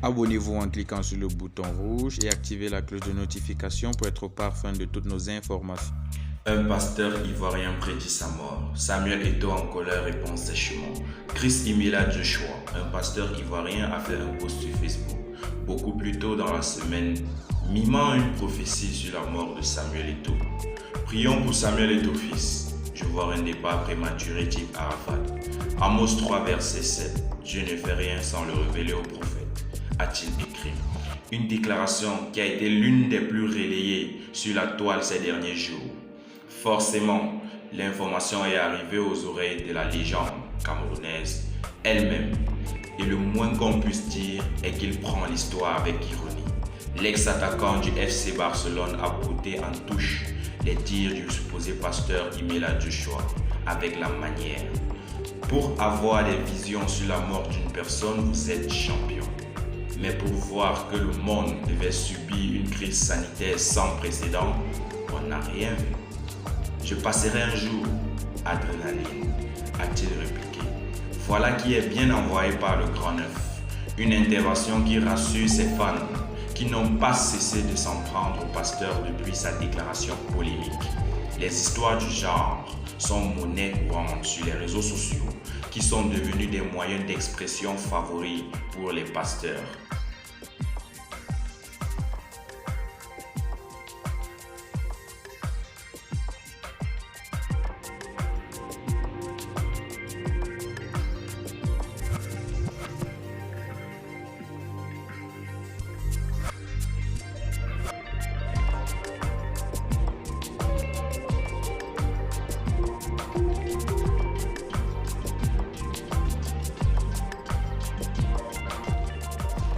Abonnez-vous en cliquant sur le bouton rouge et activez la cloche de notification pour être au parfum de toutes nos informations. Un pasteur ivoirien prédit sa mort. Samuel Eto'o en colère répond sèchement. Chris Imela Joshua, un pasteur ivoirien, a fait un post sur Facebook beaucoup plus tôt dans la semaine, mimant une prophétie sur la mort de Samuel Eto'o. Prions pour Samuel Eto'o fils. Je vois un départ prématuré type Arafat. Amos 3 verset 7. Dieu ne fait rien sans le révéler au prophète, a-t-il écrit. Une déclaration qui a été l'une des plus relayées sur la toile ces derniers jours. Forcément, l'information est arrivée aux oreilles de la légende camerounaise elle-même. Et le moins qu'on puisse dire est qu'il prend l'histoire avec ironie. L'ex-attaquant du FC Barcelone a brouté en touche les dires du supposé pasteur Imela Joshua avec la manière. Pour avoir des visions sur la mort d'une personne, vous êtes champion. Mais pour voir que le monde devait subir une crise sanitaire sans précédent, on n'a rien vu. Je passerai un jour, adrénaline, a-t-il répliqué. Voilà qui est bien envoyé par le Grand Neuf. Une intervention qui rassure ses fans, qui n'ont pas cessé de s'en prendre au pasteur depuis sa déclaration polémique. Les histoires du genre sont monnaie courante sur les réseaux sociaux, qui sont devenus des moyens d'expression favoris pour les pasteurs.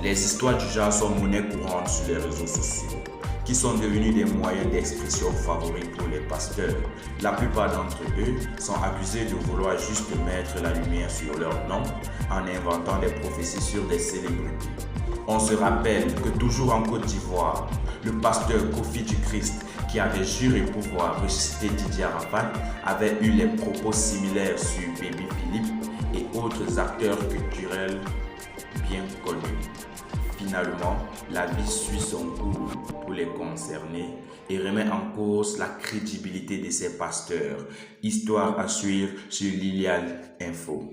Les histoires du genre sont monnaie courante sur les réseaux sociaux, qui sont devenus des moyens d'expression favoris pour les pasteurs. La plupart d'entre eux sont accusés de vouloir juste mettre la lumière sur leur nom en inventant des prophéties sur des célébrités. On se rappelle que toujours en Côte d'Ivoire, le pasteur Kofi du Christ, qui avait juré pouvoir ressusciter Didier Arafat, avait eu les propos similaires sur Baby Philippe et autres acteurs culturels bien connus. Finalement, la vie suit son cours pour les concernés et remet en cause la crédibilité de ces pasteurs. Histoire à suivre sur Lilial Info.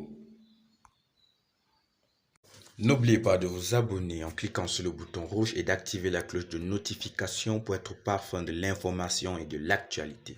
N'oubliez pas de vous abonner en cliquant sur le bouton rouge et d'activer la cloche de notification pour être au parfum de l'information et de l'actualité.